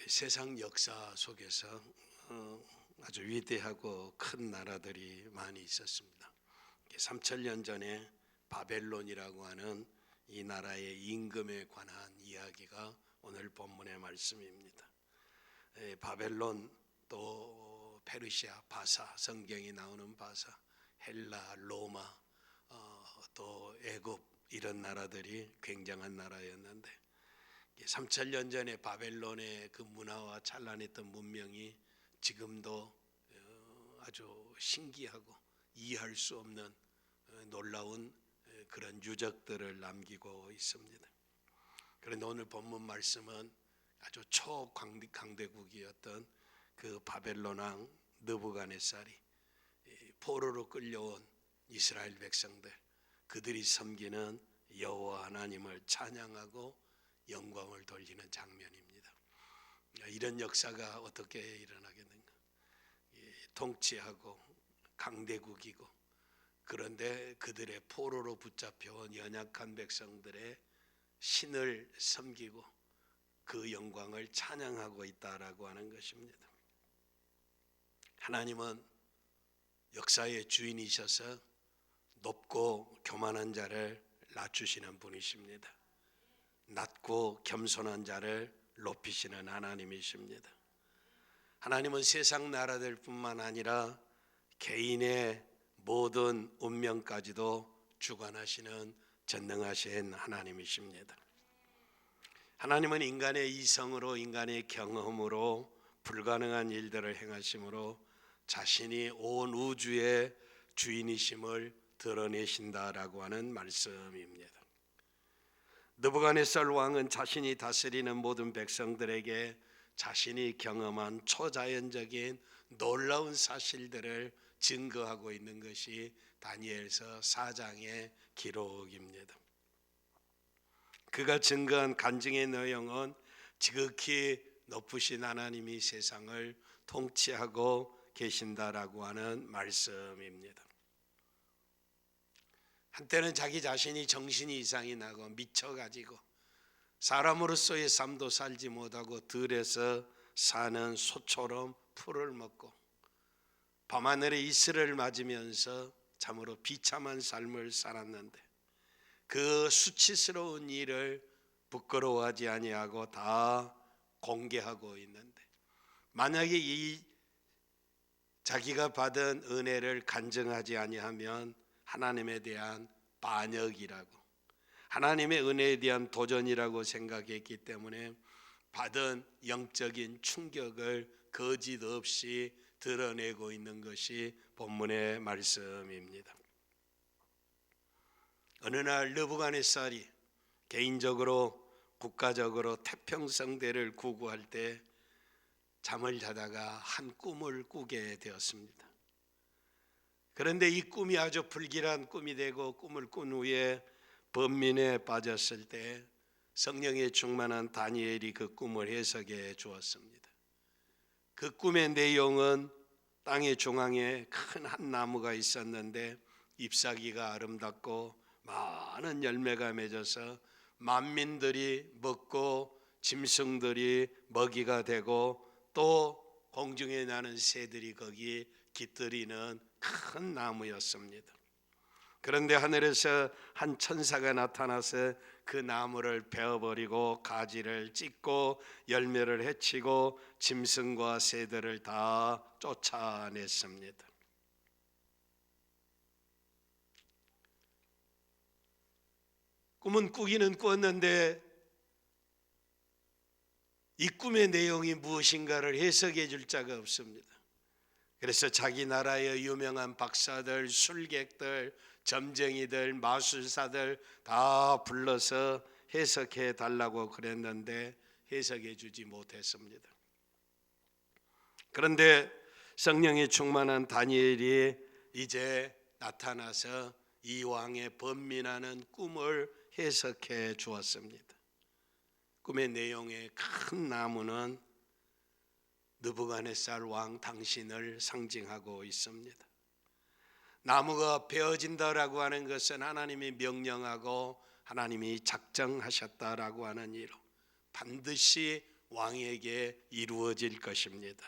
세상 역사 속에서 아주 위대하고 큰 나라들이 많이 있었습니다. 3000년 전에 바벨론이라고 하는 이 나라의 임금에 관한 이야기가 오늘 본문의 말씀입니다. 바벨론, 또 페르시아, 바사, 성경이 나오는 바사, 헬라, 로마, 또 애굽, 이런 나라들이 굉장한 나라였는데 3000년 전에 바벨론의 그 문화와 찬란했던 문명이 지금도 아주 신기하고 이해할 수 없는 놀라운 그런 유적들을 남기고 있습니다. 그런데 오늘 본문 말씀은 아주 초강대국이었던 그 바벨론 왕 느부갓네살이 포로로 끌려온 이스라엘 백성들, 그들이 섬기는 여호와 하나님을 찬양하고 영광을 돌리는 장면입니다. 이런 역사가 어떻게 일어나겠는가? 통치하고 강대국이고, 그런데 그들의 포로로 붙잡혀온 연약한 백성들의 신을 섬기고 그 영광을 찬양하고 있다라고 하는 것입니다. 하나님은 역사의 주인이셔서 높고 교만한 자를 낮추시는 분이십니다. 낮고 겸손한 자를 높이시는 하나님이십니다. 하나님은 세상 나라들뿐만 아니라 개인의 모든 운명까지도 주관하시는 전능하신 하나님이십니다. 하나님은 인간의 이성으로, 인간의 경험으로 불가능한 일들을 행하심으로 자신이 온 우주의 주인이심을 드러내신다라고 하는 말씀입니다. 느부갓네살 왕은 자신이 다스리는 모든 백성들에게 자신이 경험한 초자연적인 놀라운 사실들을 증거하고 있는 것이 다니엘서 4장의 기록입니다. 그가 증거한 간증의 내용은 지극히 높으신 하나님이 세상을 통치하고 계신다라고 하는 말씀입니다. 한때는 자기 자신이 정신이 이상이 나고 미쳐가지고 사람으로서의 삶도 살지 못하고 들에서 사는 소처럼 풀을 먹고 밤하늘의 이슬을 맞으면서 참으로 비참한 삶을 살았는데 그 수치스러운 일을 부끄러워하지 아니하고 다 공개하고 있는데, 만약에 이 자기가 받은 은혜를 간증하지 아니하면 하나님에 대한 반역이라고, 하나님의 은혜에 대한 도전이라고 생각했기 때문에 받은 영적인 충격을 거짓 없이 드러내고 있는 것이 본문의 말씀입니다. 어느 날 느부갓네살이 개인적으로 국가적으로 태평성대를 구구할 때 잠을 자다가 한 꿈을 꾸게 되었습니다. 그런데 이 꿈이 아주 불길한 꿈이 되고, 꿈을 꾼 후에 번민에 빠졌을 때 성령의 충만한 다니엘이 그 꿈을 해석해 주었습니다. 그 꿈의 내용은 땅의 중앙에 큰 한 나무가 있었는데 잎사귀가 아름답고 많은 열매가 맺어서 만민들이 먹고 짐승들이 먹이가 되고 또 공중에 나는 새들이 거기 깃들이는 큰 나무였습니다. 그런데 하늘에서 한 천사가 나타나서 그 나무를 베어버리고 가지를 찢고 열매를 해치고 짐승과 새들을 다 쫓아냈습니다. 꿈은 꾸기는 꿨는데 이 꿈의 내용이 무엇인가를 해석해 줄 자가 없습니다. 그래서 자기 나라의 유명한 박사들, 술객들, 점쟁이들, 마술사들 다 불러서 해석해 달라고 그랬는데 해석해 주지 못했습니다. 그런데 성령이 충만한 다니엘이 이제 나타나서 이 왕의 번민하는 꿈을 해석해 주었습니다. 꿈의 내용의 큰 나무는 느부갓네살 왕 당신을 상징하고 있습니다. 나무가 베어진다라고 하는 것은 하나님이 명령하고 하나님이 작정하셨다라고 하는 이로 반드시 왕에게 이루어질 것입니다.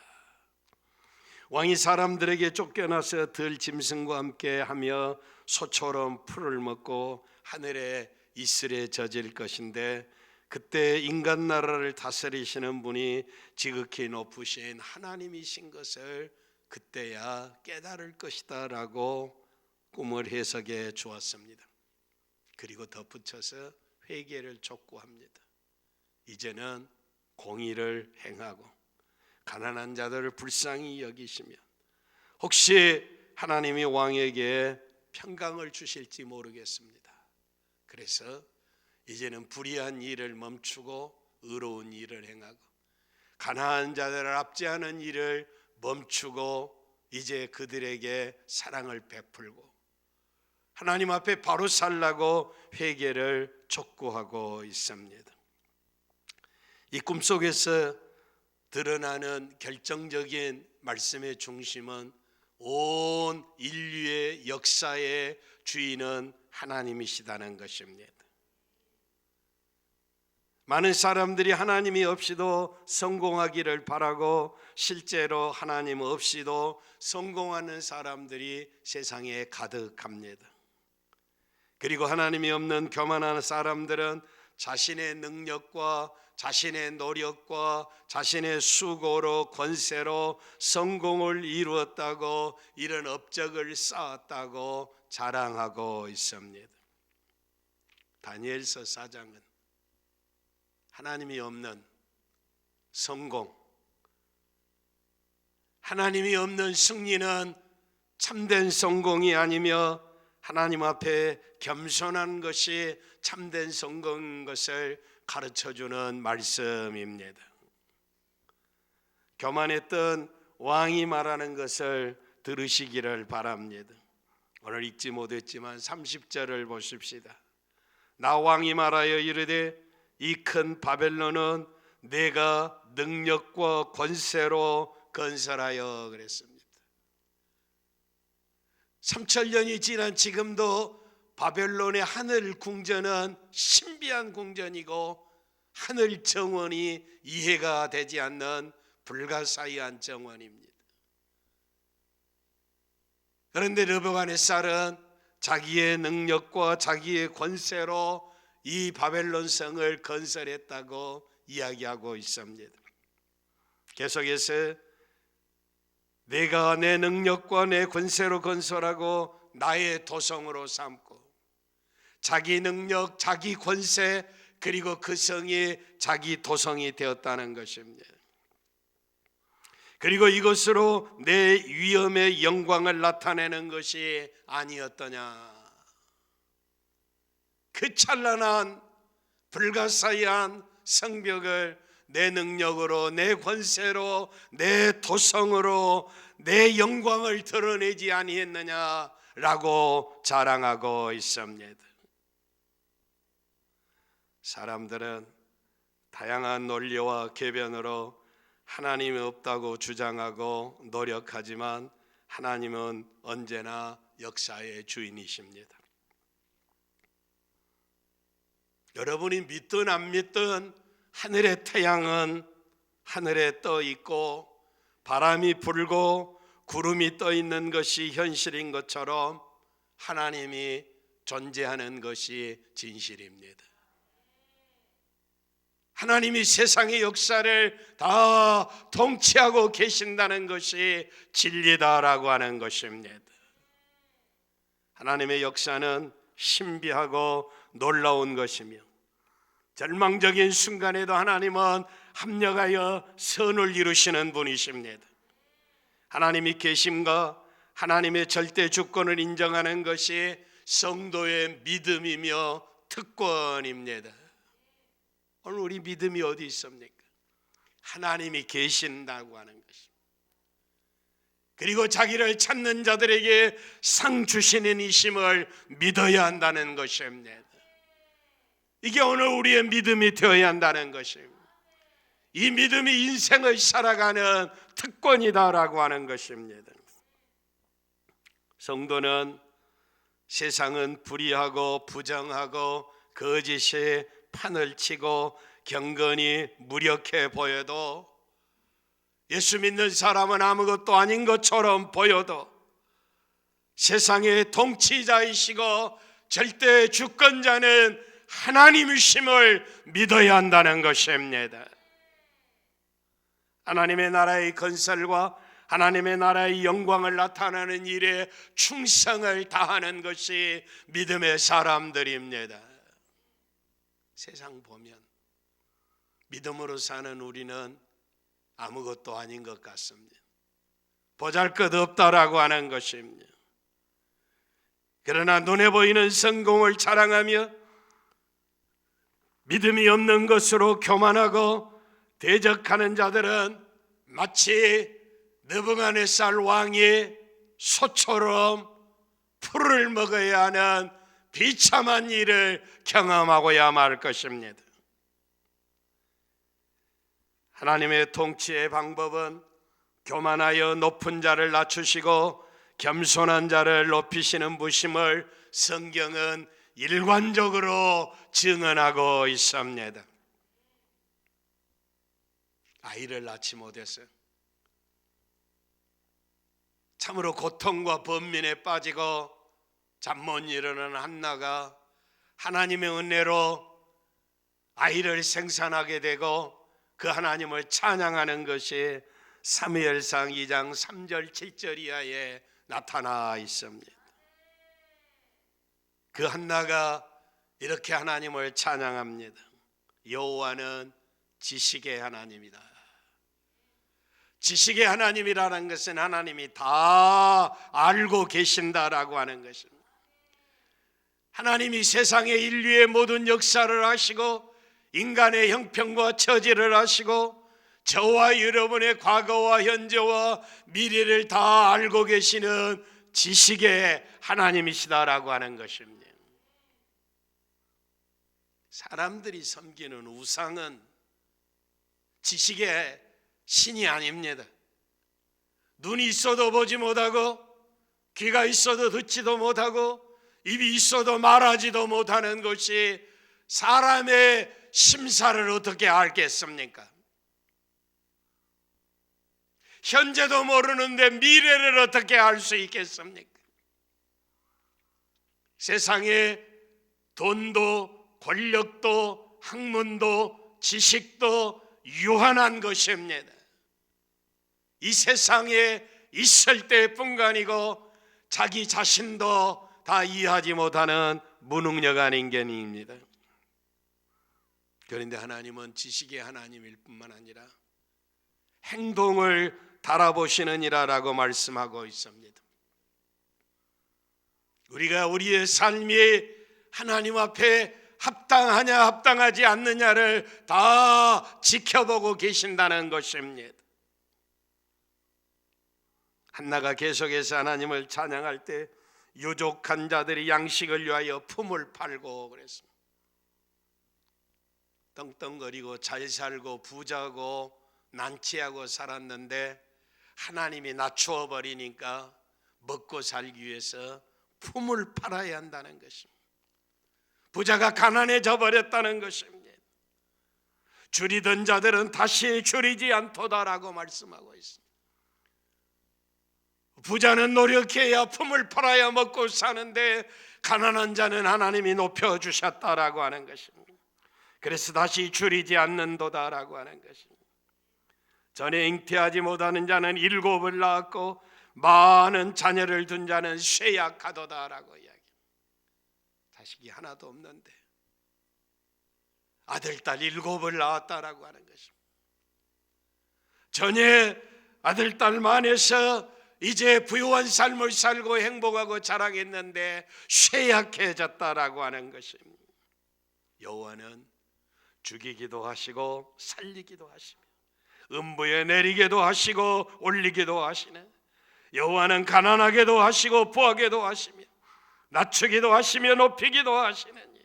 왕이 사람들에게 쫓겨나서 들 짐승과 함께 하며 소처럼 풀을 먹고 하늘에 이슬에 젖을 것인데, 그때 인간 나라를 다스리시는 분이 지극히 높으신 하나님이신 것을 그때야 깨달을 것이다 라고 꿈을 해석해 주었습니다. 그리고 덧붙여서 회개를 촉구합니다. 이제는 공의를 행하고 가난한 자들을 불쌍히 여기시며 혹시 하나님이 왕에게 평강을 주실지 모르겠습니다. 그래서 이제는 불의한 일을 멈추고 의로운 일을 행하고 가난한 자들을 압제하는 일을 멈추고 이제 그들에게 사랑을 베풀고 하나님 앞에 바로 살라고 회개를 촉구하고 있습니다. 이 꿈속에서 드러나는 결정적인 말씀의 중심은 온 인류의 역사의 주인은 하나님이시다는 것입니다. 많은 사람들이 하나님이 없이도 성공하기를 바라고 실제로 하나님 없이도 성공하는 사람들이 세상에 가득합니다. 그리고 하나님이 없는 교만한 사람들은 자신의 능력과 자신의 노력과 자신의 수고로 권세로 성공을 이루었다고, 이런 업적을 쌓았다고 자랑하고 있습니다. 다니엘서 4장은 하나님이 없는 성공, 하나님이 없는 승리는 참된 성공이 아니며 하나님 앞에 겸손한 것이 참된 성공인 것을 가르쳐주는 말씀입니다. 교만했던 왕이 말하는 것을 들으시기를 바랍니다. 오늘 읽지 못했지만 30절을 보십시다. 나 왕이 말하여 이르되 이 큰 바벨론은 내가 능력과 권세로 건설하여 그랬습니다. 3000년이 지난 지금도 바벨론의 하늘 궁전은 신비한 궁전이고 하늘 정원이 이해가 되지 않는 불가사의한 정원입니다. 그런데 느부갓네살은 자기의 능력과 자기의 권세로 이 바벨론 성을 건설했다고 이야기하고 있습니다. 계속해서 내가 내 능력과 내 권세로 건설하고 나의 도성으로 삼고, 자기 능력, 자기 권세, 그리고 그 성이 자기 도성이 되었다는 것입니다. 그리고 이것으로 내 위엄의 영광을 나타내는 것이 아니었더냐. 그 찬란한 불가사의한 성벽을 내 능력으로, 내 권세로, 내 도성으로 내 영광을 드러내지 아니했느냐라고 자랑하고 있습니다. 사람들은 다양한 논리와 궤변으로 하나님이 없다고 주장하고 노력하지만 하나님은 언제나 역사의 주인이십니다. 여러분이 믿든 안 믿든 하늘의 태양은 하늘에 떠 있고 바람이 불고 구름이 떠 있는 것이 현실인 것처럼 하나님이 존재하는 것이 진실입니다. 하나님이 세상의 역사를 다 통치하고 계신다는 것이 진리다라고 하는 것입니다. 하나님의 역사는 신비하고 놀라운 것이며 절망적인 순간에도 하나님은 합력하여 선을 이루시는 분이십니다. 하나님이 계심과 하나님의 절대 주권을 인정하는 것이 성도의 믿음이며 특권입니다. 오늘 우리 믿음이 어디 있습니까? 하나님이 계신다고 하는 것입니다. 그리고 자기를 찾는 자들에게 상 주시는 이심을 믿어야 한다는 것입니다. 이게 오늘 우리의 믿음이 되어야 한다는 것입니다. 이 믿음이 인생을 살아가는 특권이다라고 하는 것입니다. 성도는 세상은 불의하고 부정하고 거짓에 판을 치고 경건이 무력해 보여도, 예수 믿는 사람은 아무것도 아닌 것처럼 보여도 세상의 통치자이시고 절대 주권자는 하나님이심을 믿어야 한다는 것입니다. 하나님의 나라의 건설과 하나님의 나라의 영광을 나타내는 일에 충성을 다하는 것이 믿음의 사람들입니다. 세상 보면 믿음으로 사는 우리는 아무것도 아닌 것 같습니다. 보잘것없다라고 하는 것입니다. 그러나 눈에 보이는 성공을 자랑하며 믿음이 없는 것으로 교만하고 대적하는 자들은 마치 느부갓네살 왕이 소처럼 풀을 먹어야 하는 비참한 일을 경험하고야 말 것입니다. 하나님의 통치의 방법은 교만하여 높은 자를 낮추시고 겸손한 자를 높이시는 부심을 성경은 일관적으로 증언하고 있습니다. 아이를 낳지 못했어요. 참으로 고통과 번민에 빠지고 잠 못 이루는 한나가 하나님의 은혜로 아이를 생산하게 되고 그 하나님을 찬양하는 것이 사무엘상 2장 3절 7절 이하에 나타나 있습니다. 그 한나가 이렇게 하나님을 찬양합니다. 여호와는 지식의 하나님이다. 지식의 하나님이라는 것은 하나님이 다 알고 계신다라고 하는 것입니다. 하나님이 세상의 인류의 모든 역사를 하시고 인간의 형편과 처지를 하시고 저와 여러분의 과거와 현재와 미래를 다 알고 계시는 지식의 하나님이시다라고 하는 것입니다. 사람들이 섬기는 우상은 지식의 신이 아닙니다. 눈이 있어도 보지 못하고 귀가 있어도 듣지도 못하고 입이 있어도 말하지도 못하는 것이 사람의 심사를 어떻게 알겠습니까? 현재도 모르는데 미래를 어떻게 알 수 있겠습니까? 세상에 돈도 권력도 학문도 지식도 유한한 것입니다. 이 세상에 있을 때뿐만이고 자기 자신도 다 이해하지 못하는 무능력한 인간입니다. 그런데 하나님은 지식의 하나님일 뿐만 아니라 행동을 달아보시는 이라라고 말씀하고 있습니다. 우리가 우리의 삶이 하나님 앞에 합당하냐 합당하지 않느냐를 다 지켜보고 계신다는 것입니다. 한나가 계속해서 하나님을 찬양할 때 유족한 자들이 양식을 위하여 품을 팔고 그랬습니다. 떵떵거리고 잘 살고 부자고 난치하고 살았는데 하나님이 낮추어 버리니까 먹고 살기 위해서 품을 팔아야 한다는 것입니다. 부자가 가난해져 버렸다는 것입니다. 줄이던 자들은 다시 줄이지 않도다라고 말씀하고 있습니다. 부자는 노력해야 품을 팔아야 먹고 사는데 가난한 자는 하나님이 높여주셨다라고 하는 것입니다. 그래서 다시 줄이지 않는도다라고 하는 것입니다. 전에 잉태하지 못하는 자는 7을 낳았고 많은 자녀를 둔 자는 쇠약하도다라고 이야기합니다. 자식이 하나도 없는데 아들, 딸 7을 낳았다라고 하는 것입니다. 전에 아들, 딸만 해서 이제 부유한 삶을 살고 행복하고 자랑했는데 쇠약해졌다라고 하는 것입니다. 여호와는 죽이기도 하시고 살리기도 하시며 음부에 내리게도 하시고 올리기도 하시네. 여호와는 가난하게도 하시고 부하게도 하시며 낮추기도 하시며 높이기도 하시느니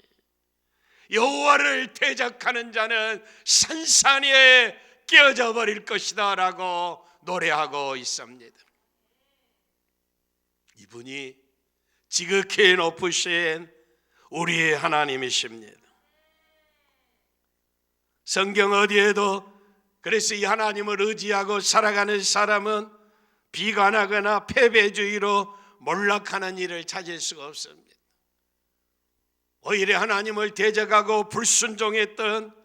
여호와를 대적하는 자는 산산에 깨어져 버릴 것이다 라고 노래하고 있습니다. 이분이 지극히 높으신 우리의 하나님이십니다. 성경 어디에도 그래서 이 하나님을 의지하고 살아가는 사람은 비관하거나 패배주의로 몰락하는 일을 찾을 수가 없습니다. 오히려 하나님을 대적하고 불순종했던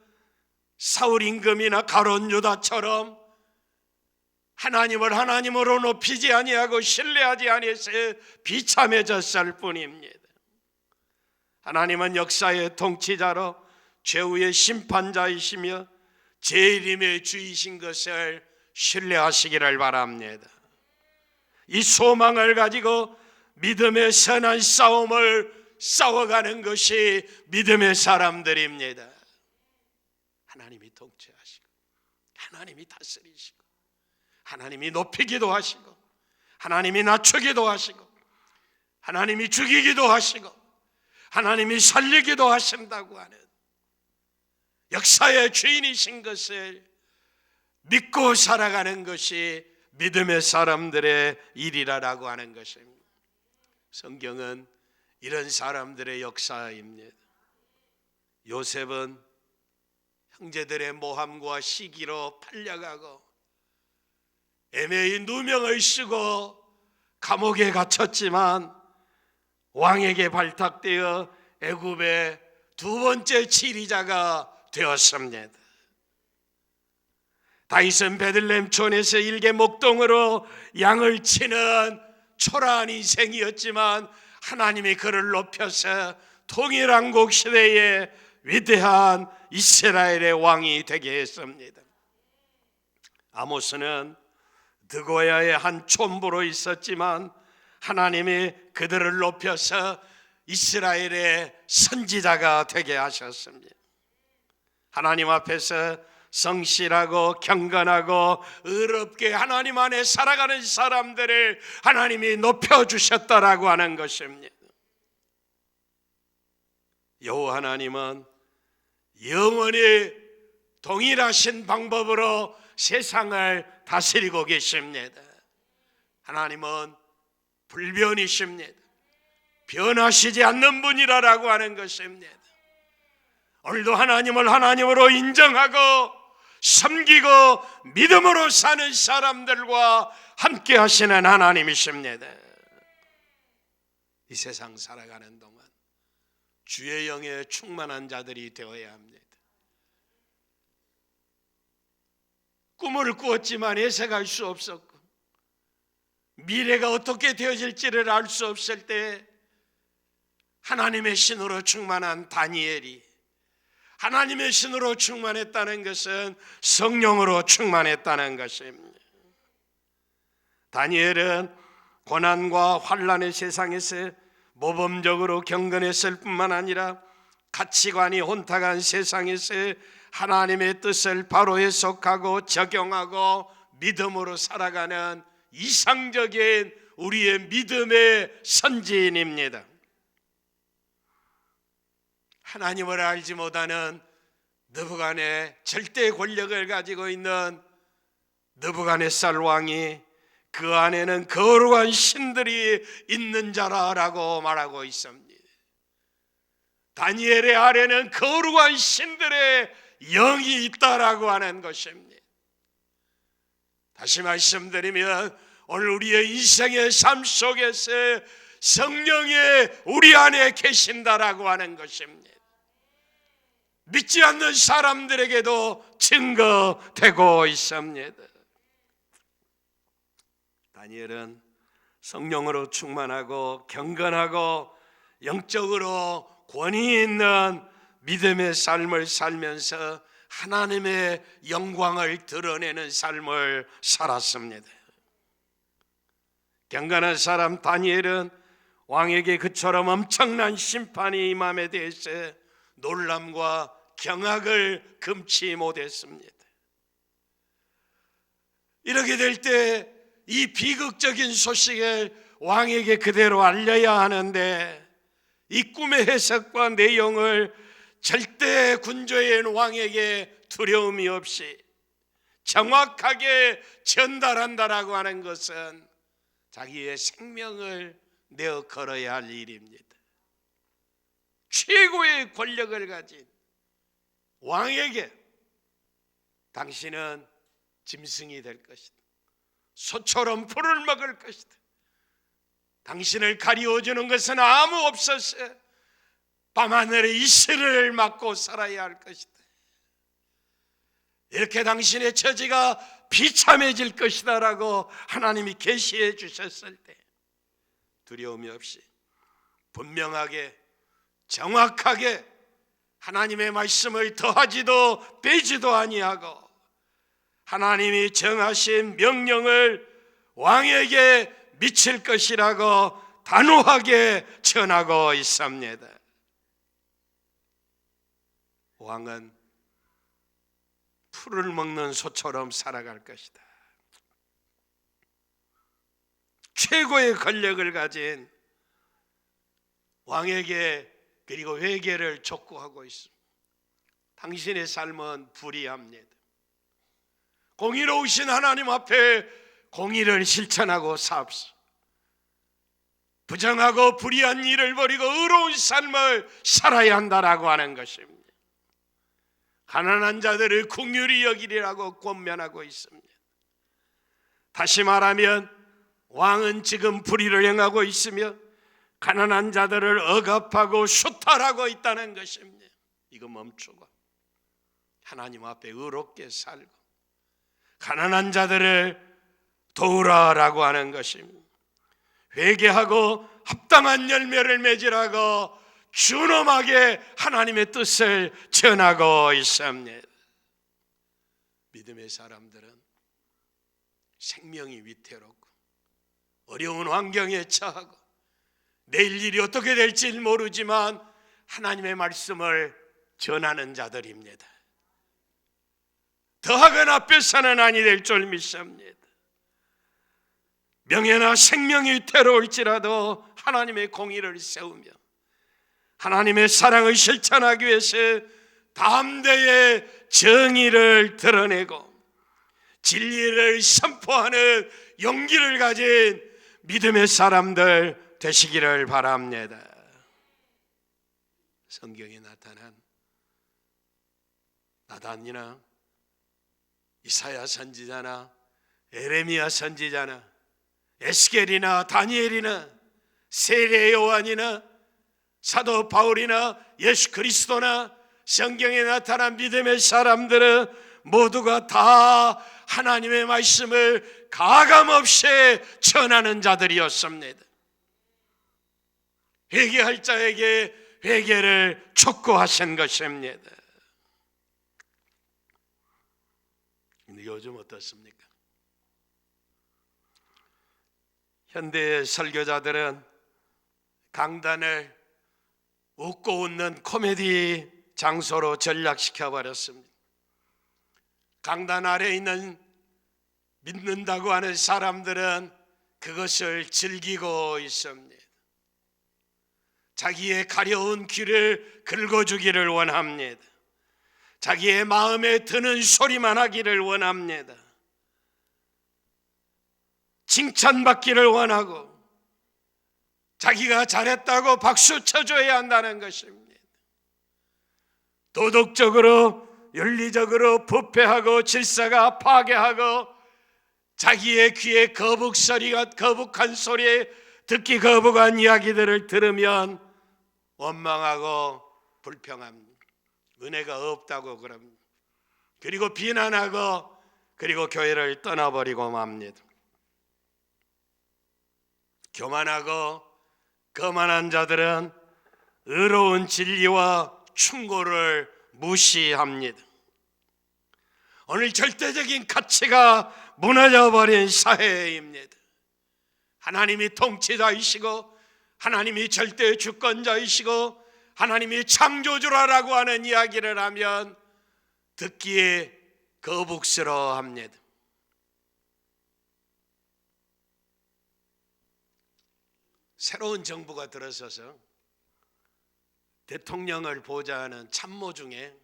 사울 임금이나 가룟 유다처럼 하나님을 하나님으로 높이지 아니하고 신뢰하지 아니해서 비참해졌을 뿐입니다. 하나님은 역사의 통치자로 최후의 심판자이시며 재림의 주이신 것을 신뢰하시기를 바랍니다. 이 소망을 가지고 믿음의 선한 싸움을 싸워가는 것이 믿음의 사람들입니다. 하나님이 통치하시고 하나님이 다스리시고 하나님이 높이기도 하시고 하나님이 낮추기도 하시고 하나님이 죽이기도 하시고 하나님이 살리기도 하신다고 하는 역사의 주인이신 것을 믿고 살아가는 것이 믿음의 사람들의 일이라고 하는 것입니다. 성경은 이런 사람들의 역사입니다. 요셉은 형제들의 모함과 시기로 팔려가고 애매히 누명을 쓰고 감옥에 갇혔지만 왕에게 발탁되어 애굽의 두 번째 지리자가 되었습니다. 다윗은 베들레헴 촌에서 일개 목동으로 양을 치는 초라한 인생이었지만 하나님이 그를 높여서 통일왕국 시대에 위대한 이스라엘의 왕이 되게 했습니다. 아모스는 드고야의 한 촌부로 있었지만 하나님이 그들을 높여서 이스라엘의 선지자가 되게 하셨습니다. 하나님 앞에서 성실하고 경건하고 의롭게 하나님 안에 살아가는 사람들을 하나님이 높여주셨다라고 하는 것입니다. 여호와 하나님은 영원히 동일하신 방법으로 세상을 다스리고 계십니다. 하나님은 불변이십니다. 변하시지 않는 분이라고 하는 것입니다. 오늘도 하나님을 하나님으로 인정하고 섬기고 믿음으로 사는 사람들과 함께 하시는 하나님이십니다. 이 세상 살아가는 동안 주의 영에 충만한 자들이 되어야 합니다. 꿈을 꾸었지만 예측할 수 없었고 미래가 어떻게 되어질지를 알 수 없을 때 하나님의 신으로 충만한 다니엘이 하나님의 신으로 충만했다는 것은 성령으로 충만했다는 것입니다. 다니엘은 고난과 환난의 세상에서 모범적으로 경건했을 뿐만 아니라 가치관이 혼탁한 세상에서 하나님의 뜻을 바로 해석하고 적용하고 믿음으로 살아가는 이상적인 우리의 믿음의 선지인입니다. 하나님을 알지 못하는 느부갓의 절대 권력을 가지고 있는 느부갓네살 왕이 그 안에는 거룩한 신들이 있는 자라고 말하고 있습니다. 다니엘의 아래는 거룩한 신들의 영이 있다라고 하는 것입니다. 다시 말씀드리면 오늘 우리의 인생의 삶 속에서 성령이 우리 안에 계신다라고 하는 것입니다. 믿지 않는 사람들에게도 증거되고 있습니다. 다니엘은 성령으로 충만하고 경건하고 영적으로 권위 있는 믿음의 삶을 살면서 하나님의 영광을 드러내는 삶을 살았습니다. 경건한 사람 다니엘은 왕에게 그처럼 엄청난 심판이 임함에 대해서 놀람과 경악을 금치 못했습니다. 이렇게 될 때 이 비극적인 소식을 왕에게 그대로 알려야 하는데 이 꿈의 해석과 내용을 절대 군주인 왕에게 두려움이 없이 정확하게 전달한다라고 하는 것은 자기의 생명을 내어 걸어야 할 일입니다. 최고의 권력을 가진 왕에게 당신은 짐승이 될 것이다. 소처럼 풀을 먹을 것이다. 당신을 가리워주는 것은 아무 없었어. 밤하늘의 이슬을 맞고 살아야 할 것이다. 이렇게 당신의 처지가 비참해질 것이다 라고 하나님이 계시해 주셨을 때 두려움이 없이 분명하게 정확하게 하나님의 말씀을 더하지도 빼지도 아니하고 하나님이 정하신 명령을 왕에게 미칠 것이라고 단호하게 전하고 있습니다. 왕은 풀을 먹는 소처럼 살아갈 것이다. 최고의 권력을 가진 왕에게 그리고 회개를 촉구하고 있습니다. 당신의 삶은 불의합니다. 공의로우신 하나님 앞에 공의를 실천하고 사옵소서. 부정하고 불의한 일을 버리고 의로운 삶을 살아야 한다라고 하는 것입니다. 가난한 자들을 긍휼히 여기리라고 권면하고 있습니다. 다시 말하면 왕은 지금 불의를 행하고 있으며 가난한 자들을 억압하고 수탈하고 있다는 것입니다. 이거 멈추고 하나님 앞에 의롭게 살고 가난한 자들을 도우라라고 하는 것입니다. 회개하고 합당한 열매를 맺으라고 준엄하게 하나님의 뜻을 전하고 있습니다. 믿음의 사람들은 생명이 위태롭고 어려운 환경에 처하고 내일 일이 어떻게 될지 모르지만 하나님의 말씀을 전하는 자들입니다. 더하거나 뺏어는 아니 될 줄 믿습니다. 명예나 생명이 위태로울지라도 하나님의 공의를 세우며 하나님의 사랑을 실천하기 위해서 담대히 정의를 드러내고 진리를 선포하는 용기를 가진 믿음의 사람들 되시기를 바랍니다. 성경에 나타난 나단이나 이사야 선지자나 에레미야 선지자나 에스겔이나 다니엘이나 세례 요한이나 사도 바울이나 예수 그리스도나 성경에 나타난 믿음의 사람들은 모두가 다 하나님의 말씀을 가감없이 전하는 자들이었습니다. 회개할 자에게 회개를 촉구하신 것입니다. 근데 요즘 어떻습니까? 현대의 설교자들은 강단을 웃고 웃는 코미디 장소로 전락시켜 버렸습니다. 강단 아래에 있는 믿는다고 하는 사람들은 그것을 즐기고 있습니다. 자기의 가려운 귀를 긁어주기를 원합니다. 자기의 마음에 드는 소리만 하기를 원합니다. 칭찬받기를 원하고 자기가 잘했다고 박수 쳐줘야 한다는 것입니다. 도덕적으로 윤리적으로 부패하고 질서가 파괴하고 자기의 귀에 거북한 소리 듣기 거북한 이야기들을 들으면 원망하고 불평합니다. 은혜가 없다고 그럽니다. 그리고 비난하고 그리고 교회를 떠나버리고 맙니다. 교만하고 거만한 자들은 의로운 진리와 충고를 무시합니다. 오늘 절대적인 가치가 무너져버린 사회입니다. 하나님이 통치자이시고 하나님이 절대 주권자이시고 하나님이 창조주라고 하는 이야기를 하면 듣기에 거북스러워합니다. 새로운 정부가 들어서서 대통령을 보좌하는 참모 중에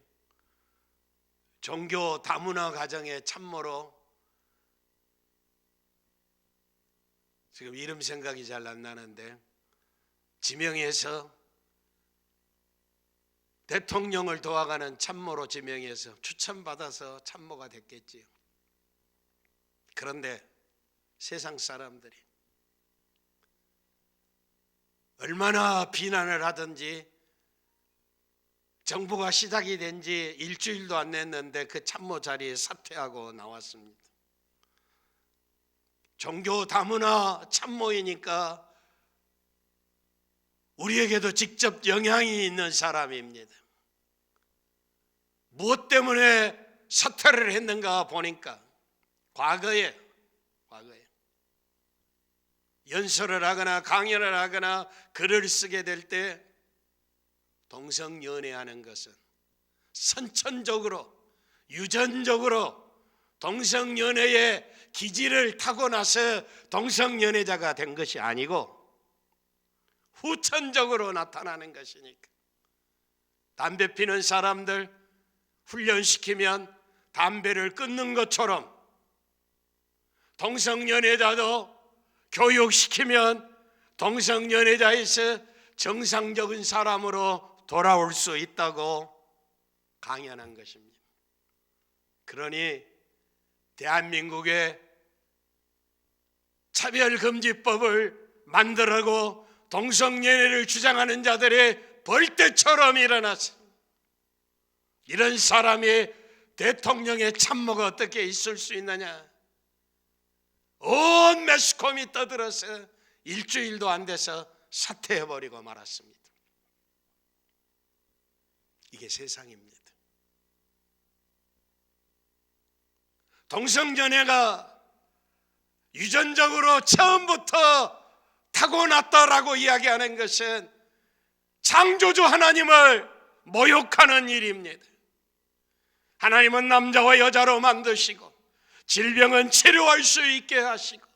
종교 다문화 가정의 참모로 지금 이름 생각이 잘 안 나는데 지명해서 대통령을 도와가는 참모로 지명해서 추천받아서 참모가 됐겠지요. 그런데 세상 사람들이 얼마나 비난을 하든지 정부가 시작이 된 지 일주일도 안 됐는데 그 참모 자리에 사퇴하고 나왔습니다. 종교 다문화 참모이니까 우리에게도 직접 영향이 있는 사람입니다. 무엇 때문에 사퇴를 했는가 보니까 과거에 연설을 하거나 강연을 하거나 글을 쓰게 될 때 동성연애하는 것은 선천적으로 유전적으로 동성연애의 기질을 타고나서 동성연애자가 된 것이 아니고 후천적으로 나타나는 것이니까 담배 피는 사람들 훈련시키면 담배를 끊는 것처럼 동성연애자도 교육시키면 동성연애자에서 정상적인 사람으로 돌아올 수 있다고 강연한 것입니다. 그러니 대한민국에 차별금지법을 만들고 동성연애를 주장하는 자들의 벌떼처럼 일어나서 이런 사람이 대통령의 참모가 어떻게 있을 수 있느냐. 온 매스컴이 떠들어서 일주일도 안 돼서 사퇴해버리고 말았습니다. 이게 세상입니다. 동성연애가 유전적으로 처음부터 타고났다라고 이야기하는 것은 창조주 하나님을 모욕하는 일입니다. 하나님은 남자와 여자로 만드시고 질병은 치료할 수 있게 하시고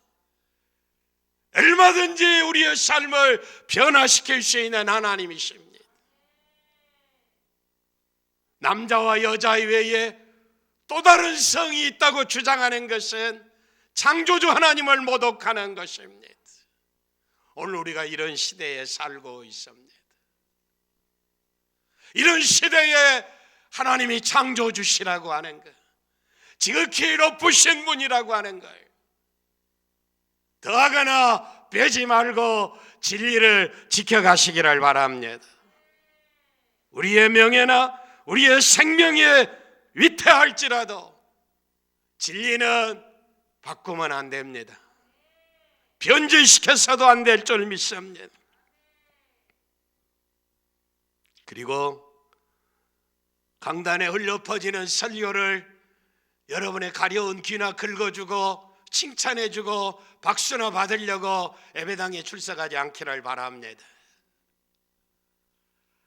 얼마든지 우리의 삶을 변화시킬 수 있는 하나님이십니다. 남자와 여자 외에 또 다른 성이 있다고 주장하는 것은 창조주 하나님을 모독하는 것입니다. 오늘 우리가 이런 시대에 살고 있습니다. 이런 시대에 하나님이 창조주시라고 하는 것, 지극히 높으신 분이라고 하는 걸 더하거나 빼지 말고 진리를 지켜가시기를 바랍니다. 우리의 명예나 우리의 생명에 위태할지라도 진리는 바꾸면 안 됩니다. 변질시켜서도 안 될 줄 믿습니다. 그리고 강단에 흘러 퍼지는 설교를 여러분의 가려운 귀나 긁어주고 칭찬해주고 박수나 받으려고 예배당에 출석하지 않기를 바랍니다.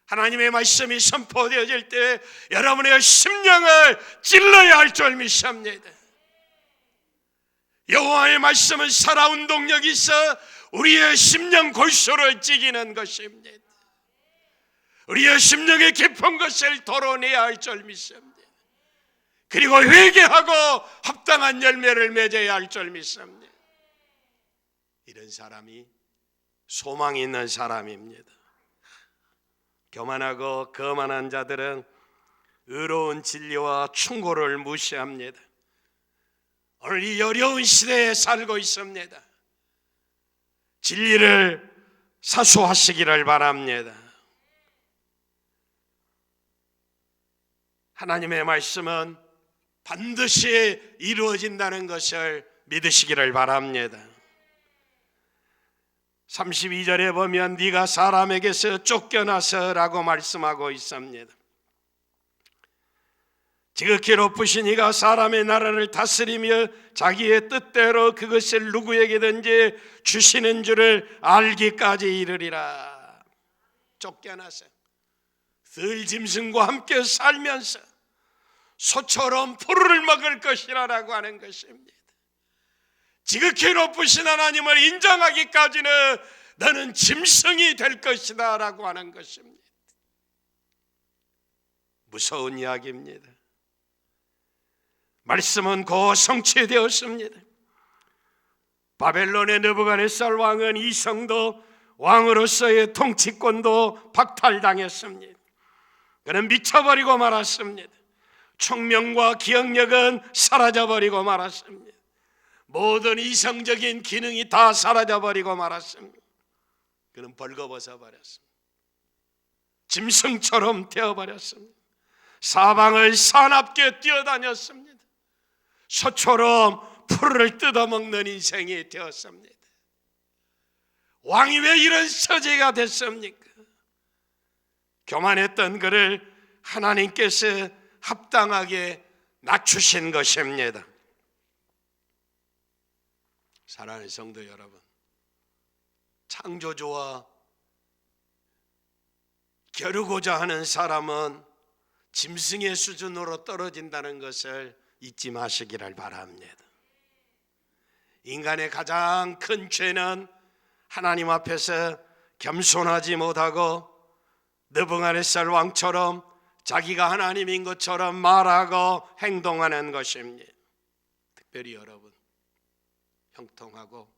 하나님의 말씀이 선포되어질 때 여러분의 심령을 찔러야 할 줄 믿습니다. 여호와의 말씀은 살아온 동력이 있어 우리의 심령 골수를 찌기는 것입니다. 우리의 심령의 깊은 것을 덜어내야 할 줄 믿습니다. 그리고 회개하고 합당한 열매를 맺어야 할 줄 믿습니다. 이런 사람이 소망이 있는 사람입니다. 교만하고 거만한 자들은 의로운 진리와 충고를 무시합니다. 오늘 이 어려운 시대에 살고 있습니다. 진리를 사수하시기를 바랍니다. 하나님의 말씀은 반드시 이루어진다는 것을 믿으시기를 바랍니다. 32절에 보면 네가 사람에게서 쫓겨나서라고 말씀하고 있습니다. 지극히 높으신 이가 사람의 나라를 다스리며 자기의 뜻대로 그것을 누구에게든지 주시는 줄을 알기까지 이르리라. 쫓겨나서 들짐승과 함께 살면서 소처럼 포르를 먹을 것이라고 하는 것입니다. 지극히 높으신 하나님을 인정하기까지는 너는 짐승이 될 것이다 라고 하는 것입니다. 무서운 이야기입니다. 말씀은 곧 성취되었습니다. 바벨론의 느부갓네살 왕은 이 성도 왕으로서의 통치권도 박탈당했습니다. 그는 미쳐버리고 말았습니다. 총명과 기억력은 사라져버리고 말았습니다. 모든 이성적인 기능이 다 사라져버리고 말았습니다. 그는 벌거벗어 버렸습니다. 짐승처럼 되어버렸습니다. 사방을 사납게 뛰어다녔습니다. 소처럼 풀을 뜯어먹는 인생이 되었습니다. 왕이 왜 이런 처지가 됐습니까? 교만했던 그를 하나님께서 합당하게 낮추신 것입니다. 사랑하는 성도 여러분, 창조주와 겨루고자 하는 사람은 짐승의 수준으로 떨어진다는 것을 잊지 마시기를 바랍니다. 인간의 가장 큰 죄는 하나님 앞에서 겸손하지 못하고 느부갓네살 왕처럼 자기가 하나님인 것처럼 말하고 행동하는 것입니다. 특별히 여러분, 형통하고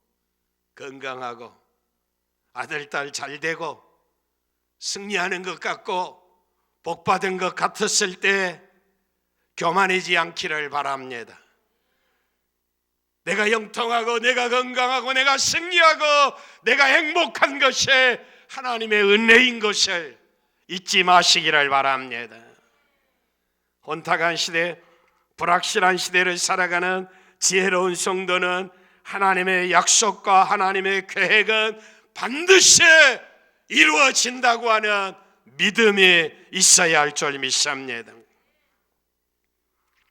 건강하고 아들, 딸 잘 되고 승리하는 것 같고 복받은 것 같았을 때 교만하지 않기를 바랍니다. 내가 형통하고 내가 건강하고 내가 승리하고 내가 행복한 것이 하나님의 은혜인 것을 잊지 마시기를 바랍니다. 혼탁한 시대, 불확실한 시대를 살아가는 지혜로운 성도는 하나님의 약속과 하나님의 계획은 반드시 이루어진다고 하는 믿음이 있어야 할 줄 믿습니다.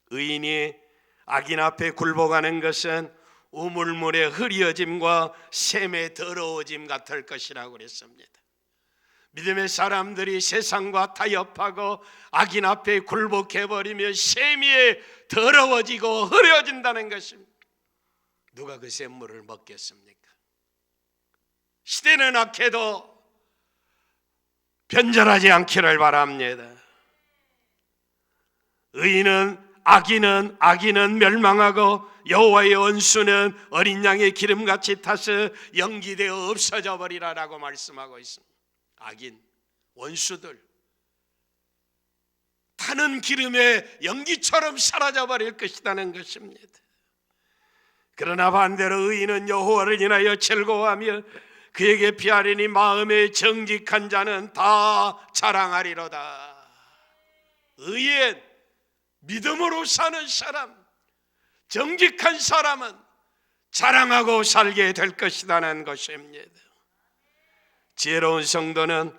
의인이 악인 앞에 굴복하는 것은 우물물의 흐려짐과 샘의 더러워짐 같을 것이라고 그랬습니다. 믿음의 사람들이 세상과 타협하고 악인 앞에 굴복해버리면 샘이 더러워지고 흐려진다는 것입니다. 누가 그 샘물을 먹겠습니까? 시대는 악해도 변절하지 않기를 바랍니다. 악인은 멸망하고 여호와의 원수는 어린 양의 기름같이 타서 연기되어 없어져 버리라라고 말씀하고 있습니다. 악인, 원수들 타는 기름에 연기처럼 사라져 버릴 것이라는 것입니다. 그러나 반대로 의인은 여호와를 인하여 즐거워하며 그에게 피하리니 마음에 정직한 자는 다 자랑하리로다. 의인, 믿음으로 사는 사람, 정직한 사람은 자랑하고 살게 될 것이라는 것입니다. 지혜로운 성도는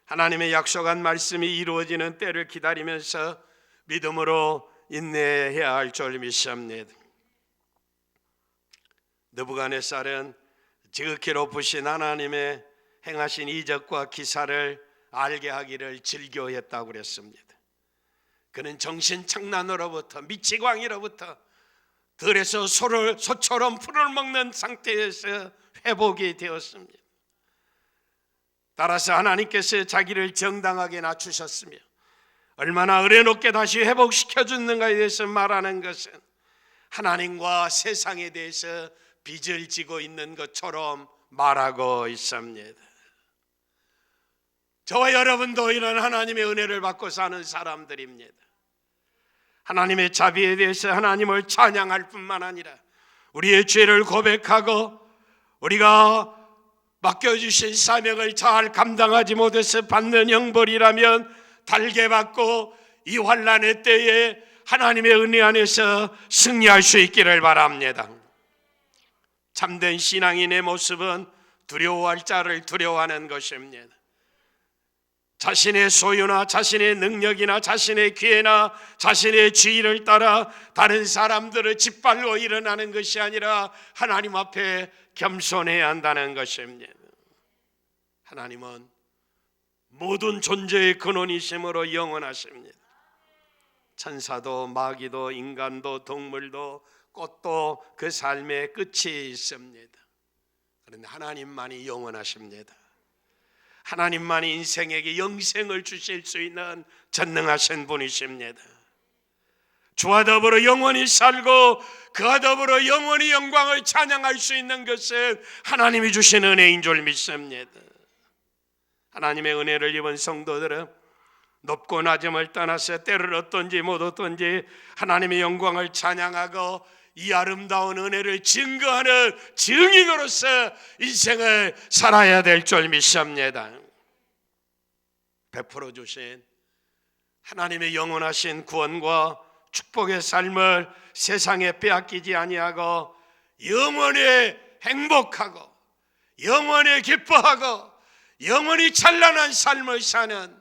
하나님의 약속한 말씀이 이루어지는 때를 기다리면서 믿음으로 인내해야 할 줄 믿습니다. 느부갓네살은 지극히 높으신 하나님의 행하신 이적과 기사를 알게 하기를 즐겨했다고 그랬습니다. 그는 정신착란으로부터 미치광이로부터 들에서 소처럼 풀을 먹는 상태에서 회복이 되었습니다. 따라서 하나님께서 자기를 정당하게 낮추셨으며 얼마나 의뢰롭게 다시 회복시켜 주는가에 대해서 말하는 것은 하나님과 세상에 대해서 빚을 지고 있는 것처럼 말하고 있습니다. 저와 여러분도 이런 하나님의 은혜를 받고 사는 사람들입니다. 하나님의 자비에 대해서 하나님을 찬양할 뿐만 아니라 우리의 죄를 고백하고 우리가 맡겨주신 사명을 잘 감당하지 못해서 받는 형벌이라면 달게 받고 이 환난의 때에 하나님의 은혜 안에서 승리할 수 있기를 바랍니다. 참된 신앙인의 모습은 두려워할 자를 두려워하는 것입니다. 자신의 소유나 자신의 능력이나 자신의 기회나 자신의 지위를 따라 다른 사람들을 짓밟고 일어나는 것이 아니라 하나님 앞에 겸손해야 한다는 것입니다. 하나님은 모든 존재의 근원이심으로 영원하십니다. 천사도 마귀도 인간도 동물도 꽃도 그 삶의 끝이 있습니다. 그런데 하나님만이 영원하십니다. 하나님만이 인생에게 영생을 주실 수 있는 전능하신 분이십니다. 주와 더불어 영원히 살고 그와 더불어 영원히 영광을 찬양할 수 있는 것은 하나님이 주신 은혜인 줄 믿습니다. 하나님의 은혜를 입은 성도들은 높고 낮음을 떠나서 때를 얻든지 못 얻든지 하나님의 영광을 찬양하고 이 아름다운 은혜를 증거하는 증인으로서 인생을 살아야 될 줄 믿습니다. 베풀어 주신 하나님의 영원하신 구원과 축복의 삶을 세상에 빼앗기지 아니하고 영원히 행복하고 영원히 기뻐하고 영원히 찬란한 삶을 사는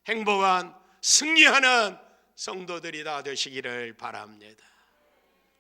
행복한 승리하는 성도들이 다 되시기를 바랍니다.